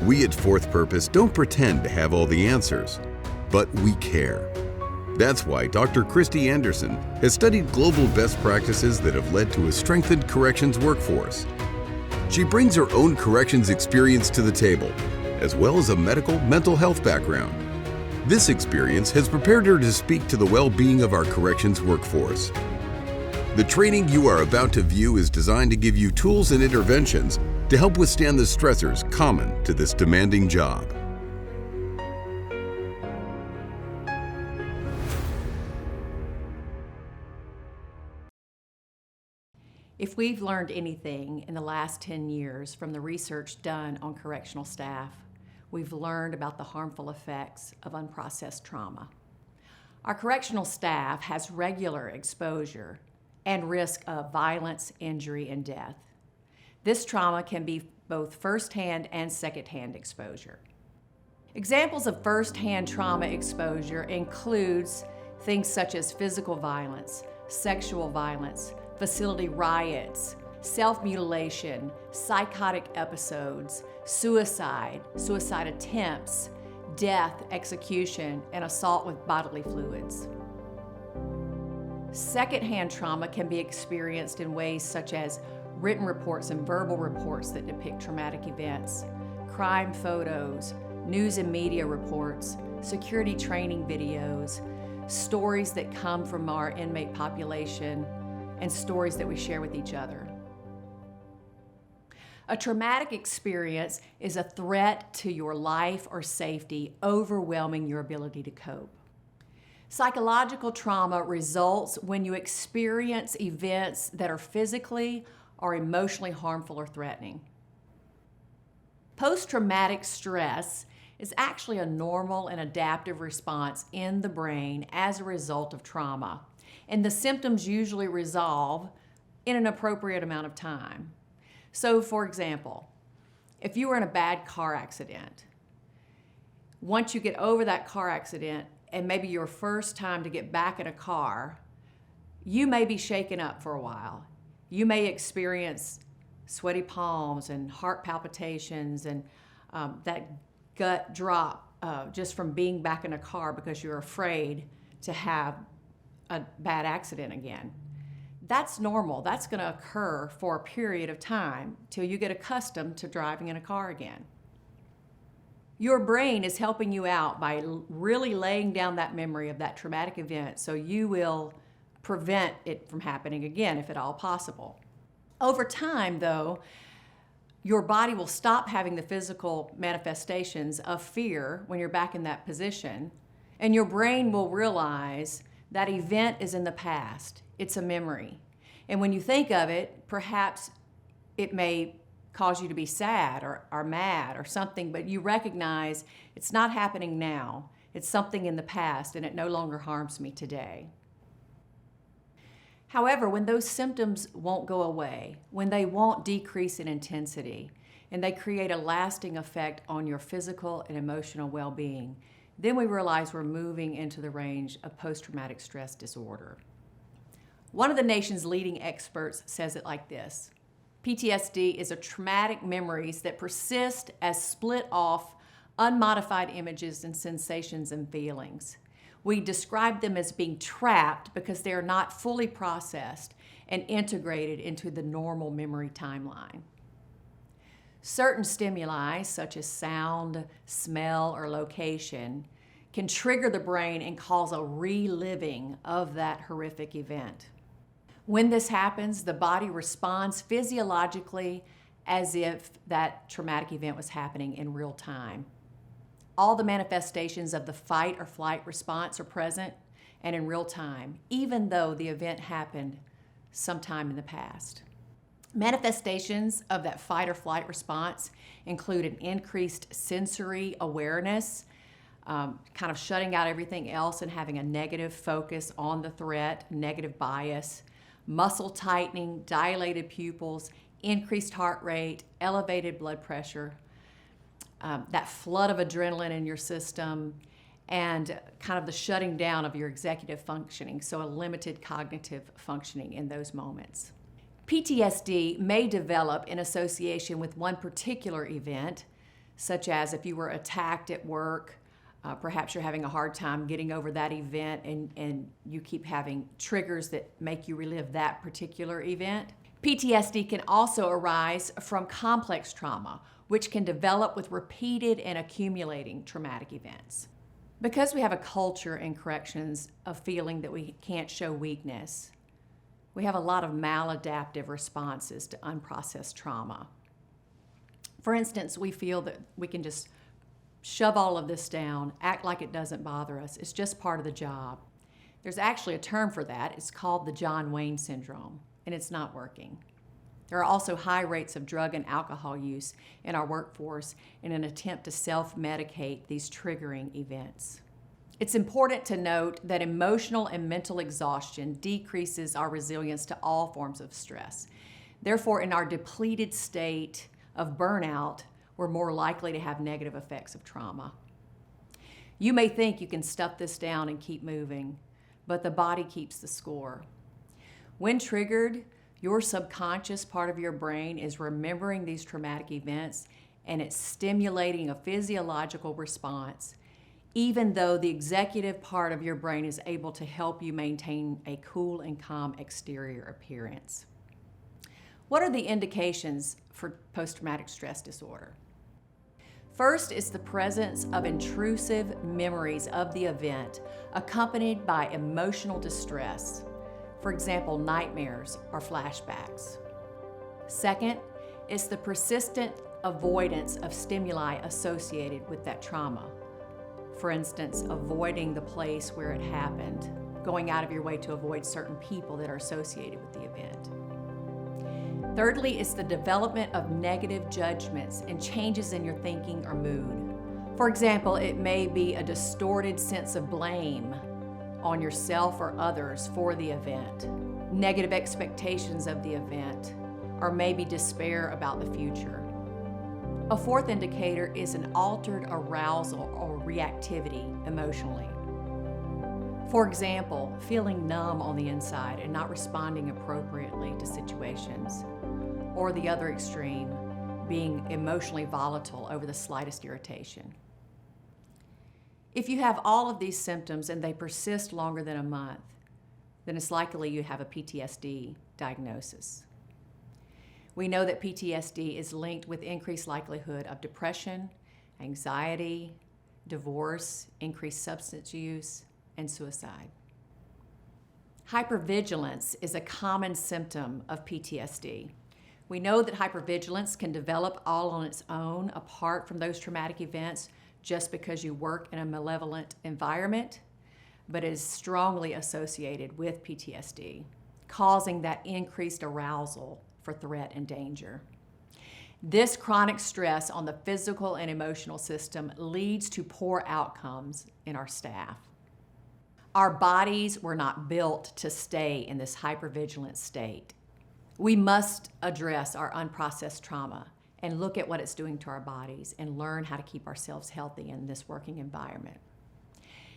We at Fourth Purpose don't pretend to have all the answers, but we care. That's why Dr. Christy Anderson has studied global best practices that have led to a strengthened corrections workforce. She brings her own corrections experience to the table, as well as a medical mental health background. This experience has prepared her to speak to the well-being of our corrections workforce. The training you are about to view is designed to give you tools and interventions to help withstand the stressors common to this demanding job. If we've learned anything in the last 10 years from the research done on correctional staff, we've learned about the harmful effects of unprocessed trauma. Our correctional staff has regular exposure and risk of violence, injury, and death. This trauma can be both first-hand and second-hand exposure. Examples of first-hand trauma exposure includes things such as physical violence, sexual violence, facility riots, self-mutilation, psychotic episodes, suicide attempts, death, execution, and assault with bodily fluids. Second-hand trauma can be experienced in ways such as written reports and verbal reports that depict traumatic events, crime photos, news and media reports, security training videos, stories that come from our inmate population, and stories that we share with each other. A traumatic experience is a threat to your life or safety, overwhelming your ability to cope. Psychological trauma results when you experience events that are physically or emotionally harmful or threatening. Post-traumatic stress is actually a normal and adaptive response in the brain as a result of trauma, and the symptoms usually resolve in an appropriate amount of time. So, for example, if you were in a bad car accident, once you get over that car accident and maybe your first time to get back in a car, you may be shaken up for a while. You may experience sweaty palms and heart palpitations and that gut drop just from being back in a car because you're afraid to have a bad accident again. That's normal. That's going to occur for a period of time till you get accustomed to driving in a car again. Your brain is helping you out by really laying down that memory of that traumatic event so you will prevent it from happening again if at all possible. Over time, though, your body will stop having the physical manifestations of fear when you're back in that position, and your brain will realize that event is in the past. It's a memory. And when you think of it, perhaps it may cause you to be sad or mad or something, but you recognize it's not happening now. It's something in the past and it no longer harms me today. However, when those symptoms won't go away, when they won't decrease in intensity, and they create a lasting effect on your physical and emotional well-being, then we realize we're moving into the range of post-traumatic stress disorder. One of the nation's leading experts says it like this: PTSD is a traumatic memories that persist as split-off, unmodified images and sensations and feelings. We describe them as being trapped because they are not fully processed and integrated into the normal memory timeline. Certain stimuli, such as sound, smell, or location, can trigger the brain and cause a reliving of that horrific event. When this happens, the body responds physiologically as if that traumatic event was happening in real time. All the manifestations of the fight or flight response are present and in real time, even though the event happened sometime in the past. Manifestations of that fight or flight response include an increased sensory awareness, kind of shutting out everything else and having a negative focus on the threat, negative bias, muscle tightening, dilated pupils, increased heart rate, elevated blood pressure, that flood of adrenaline in your system, and kind of the shutting down of your executive functioning, so a limited cognitive functioning in those moments. PTSD may develop in association with one particular event, such as if you were attacked at work, perhaps you're having a hard time getting over that event and you keep having triggers that make you relive that particular event. PTSD can also arise from complex trauma, which can develop with repeated and accumulating traumatic events. Because we have a culture in corrections of feeling that we can't show weakness, we have a lot of maladaptive responses to unprocessed trauma. For instance, we feel that we can just shove all of this down, act like it doesn't bother us. It's just part of the job. There's actually a term for that. It's called the John Wayne syndrome, and it's not working. There are also high rates of drug and alcohol use in our workforce in an attempt to self-medicate these triggering events. It's important to note that emotional and mental exhaustion decreases our resilience to all forms of stress. Therefore, in our depleted state of burnout, we're more likely to have negative effects of trauma. You may think you can stuff this down and keep moving, but the body keeps the score. When triggered, your subconscious part of your brain is remembering these traumatic events and it's stimulating a physiological response, even though the executive part of your brain is able to help you maintain a cool and calm exterior appearance. What are the indications for post-traumatic stress disorder? First is the presence of intrusive memories of the event accompanied by emotional distress. For example, nightmares or flashbacks. Second is the persistent avoidance of stimuli associated with that trauma. For instance, avoiding the place where it happened, going out of your way to avoid certain people that are associated with the event. Thirdly is the development of negative judgments and changes in your thinking or mood. For example, it may be a distorted sense of blame on yourself or others for the event, negative expectations of the event, or maybe despair about the future. A fourth indicator is an altered arousal or reactivity emotionally. For example, feeling numb on the inside and not responding appropriately to situations, or the other extreme, being emotionally volatile over the slightest irritation. If you have all of these symptoms and they persist longer than a month, then it's likely you have a PTSD diagnosis. We know that PTSD is linked with increased likelihood of depression, anxiety, divorce, increased substance use, and suicide. Hypervigilance is a common symptom of PTSD. We know that hypervigilance can develop all on its own apart from those traumatic events just because you work in a malevolent environment, but it is strongly associated with PTSD, causing that increased arousal for threat and danger. This chronic stress on the physical and emotional system leads to poor outcomes in our staff. Our bodies were not built to stay in this hypervigilant state. We must address our unprocessed trauma and look at what it's doing to our bodies and learn how to keep ourselves healthy in this working environment.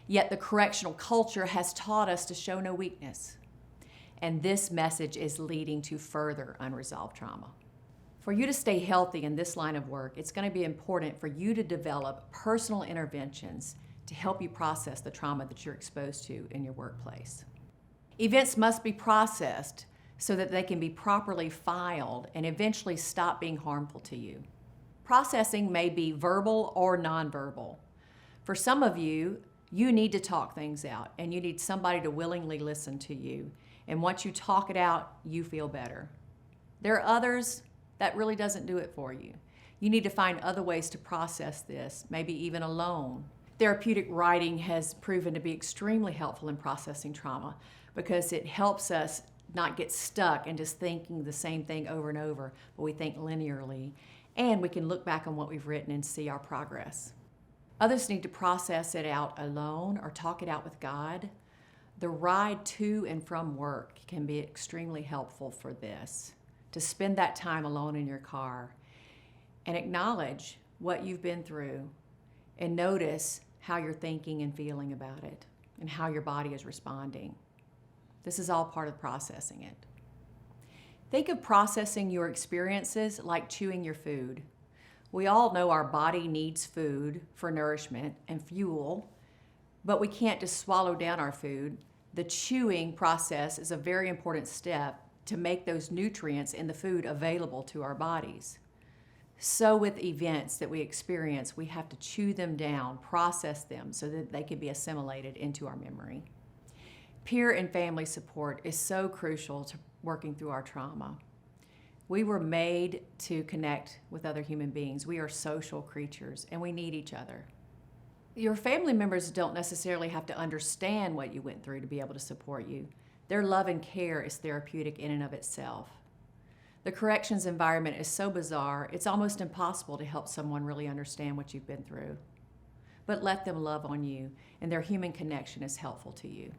Yet the correctional culture has taught us to show no weakness, and this message is leading to further unresolved trauma. For you to stay healthy in this line of work, it's going to be important for you to develop personal interventions to help you process the trauma that you're exposed to in your workplace. Events must be processed so that they can be properly filed and eventually stop being harmful to you. Processing may be verbal or nonverbal. For some of you, you need to talk things out and you need somebody to willingly listen to you. And once you talk it out, you feel better. There are others that really doesn't do it for you. You need to find other ways to process this, maybe even alone. Therapeutic writing has proven to be extremely helpful in processing trauma because it helps us not get stuck in just thinking the same thing over and over, but we think linearly, and we can look back on what we've written and see our progress. Others need to process it out alone or talk it out with God. The ride to and from work can be extremely helpful for this, to spend that time alone in your car and acknowledge what you've been through and notice how you're thinking and feeling about it and how your body is responding. This is all part of processing it. Think of processing your experiences like chewing your food. We all know our body needs food for nourishment and fuel, but we can't just swallow down our food. The chewing process is a very important step to make those nutrients in the food available to our bodies. So with events that we experience, we have to chew them down, process them so that they can be assimilated into our memory. Peer and family support is so crucial to working through our trauma. We were made to connect with other human beings. We are social creatures and we need each other. Your family members don't necessarily have to understand what you went through to be able to support you. Their love and care is therapeutic in and of itself. The corrections environment is so bizarre, it's almost impossible to help someone really understand what you've been through. But let them love on you, and their human connection is helpful to you.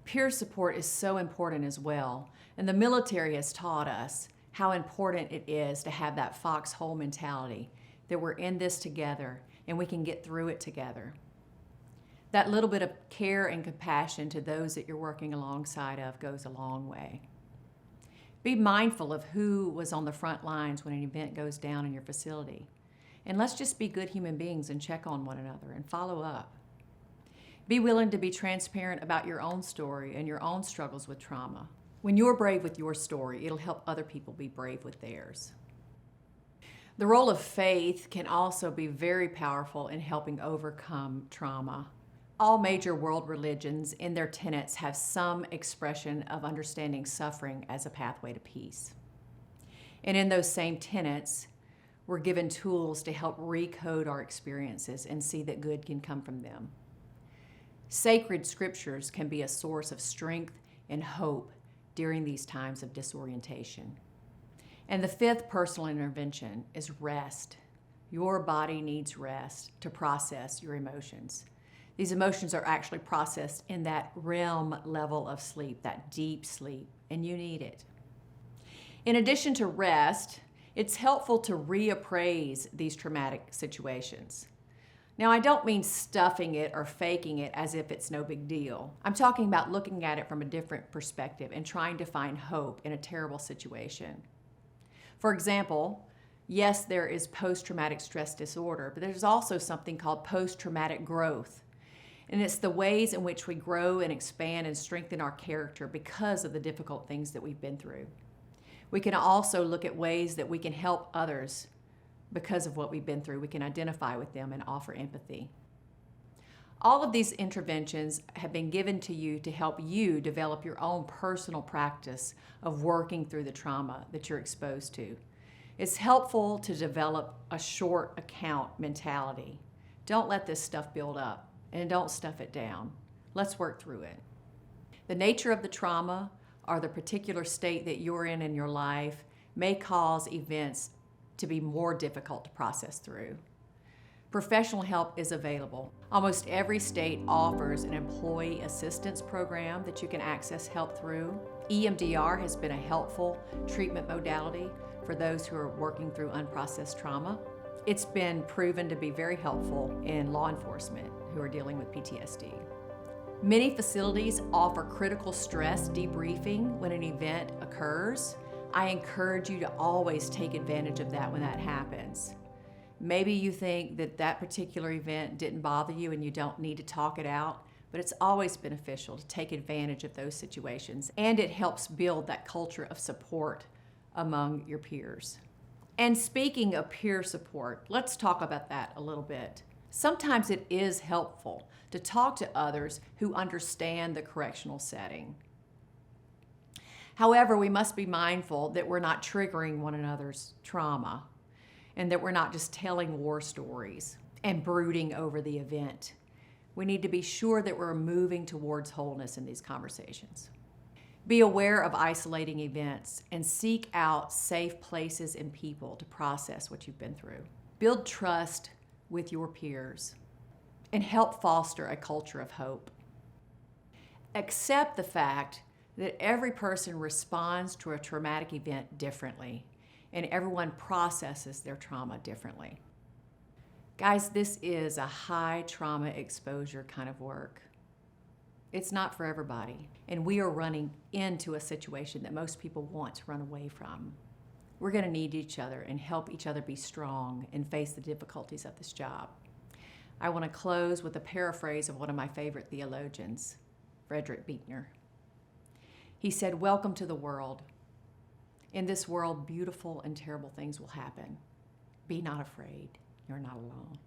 Peer support is so important as well, and the military has taught us how important it is to have that foxhole mentality, that we're in this together and we can get through it together. That little bit of care and compassion to those that you're working alongside of goes a long way. Be mindful of who was on the front lines when an event goes down in your facility. And let's just be good human beings and check on one another and follow up. Be willing to be transparent about your own story and your own struggles with trauma. When you're brave with your story, it'll help other people be brave with theirs. The role of faith can also be very powerful in helping overcome trauma. All major world religions in their tenets have some expression of understanding suffering as a pathway to peace. And in those same tenets, we're given tools to help recode our experiences and see that good can come from them. Sacred scriptures can be a source of strength and hope during these times of disorientation. And the fifth personal intervention is rest. Your body needs rest to process your emotions. These emotions are actually processed in that REM level of sleep, that deep sleep, and you need it. In addition to rest, it's helpful to reappraise these traumatic situations. Now, I don't mean stuffing it or faking it as if it's no big deal. I'm talking about looking at it from a different perspective and trying to find hope in a terrible situation. For example, yes, there is post-traumatic stress disorder, but there's also something called post-traumatic growth. And it's the ways in which we grow and expand and strengthen our character because of the difficult things that we've been through. We can also look at ways that we can help others because of what we've been through. We can identify with them and offer empathy. All of these interventions have been given to you to help you develop your own personal practice of working through the trauma that you're exposed to. It's helpful to develop a short account mentality. Don't let this stuff build up. And don't stuff it down. Let's work through it. The nature of the trauma or the particular state that you're in your life may cause events to be more difficult to process through. Professional help is available. Almost every state offers an employee assistance program that you can access help through. EMDR has been a helpful treatment modality for those who are working through unprocessed trauma. It's been proven to be very helpful in law enforcement who are dealing with PTSD. Many facilities offer critical stress debriefing when an event occurs. I encourage you to always take advantage of that when that happens. Maybe you think that that particular event didn't bother you and you don't need to talk it out, but it's always beneficial to take advantage of those situations, and it helps build that culture of support among your peers. And speaking of peer support, let's talk about that a little bit. Sometimes it is helpful to talk to others who understand the correctional setting. However, we must be mindful that we're not triggering one another's trauma and that we're not just telling war stories and brooding over the event. We need to be sure that we're moving towards wholeness in these conversations. Be aware of isolating events and seek out safe places and people to process what you've been through. Build trust with your peers and help foster a culture of hope. Accept the fact that every person responds to a traumatic event differently and everyone processes their trauma differently. Guys, this is a high trauma exposure kind of work. It's not for everybody, and we are running into a situation that most people want to run away from. We're going to need each other and help each other be strong and face the difficulties of this job. I want to close with a paraphrase of one of my favorite theologians, Frederick Buechner. He said, "Welcome to the world. In this world, beautiful and terrible things will happen. Be not afraid. You're not alone."